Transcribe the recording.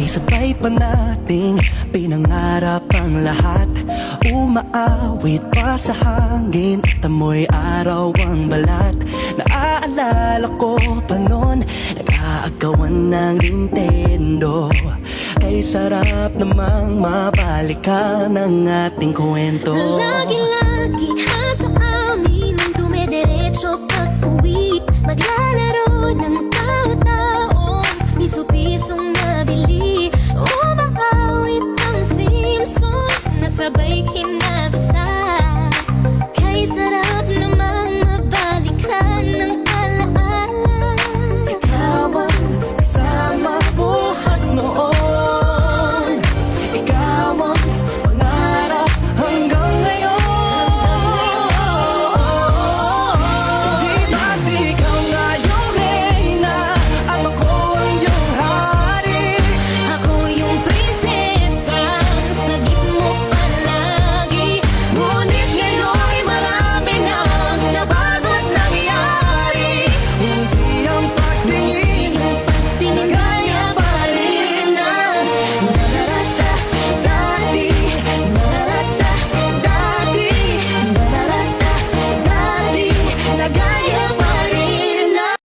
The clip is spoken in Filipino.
Di sabay pa nating pinangarap ang lahat. Umaawit pa sa hangin at amoy araw ang balat. Naaalala ko pa noon, nag-aagawan ng Nintendo. Kay sarap namang mabalikan ang ating kwento. Lagi-lagi ka sa amin ang dumediretso pag-uwi. Maglalaro ng tao-taong piso-pisong nabili. Umaawit ang theme song, nasabay kinabasa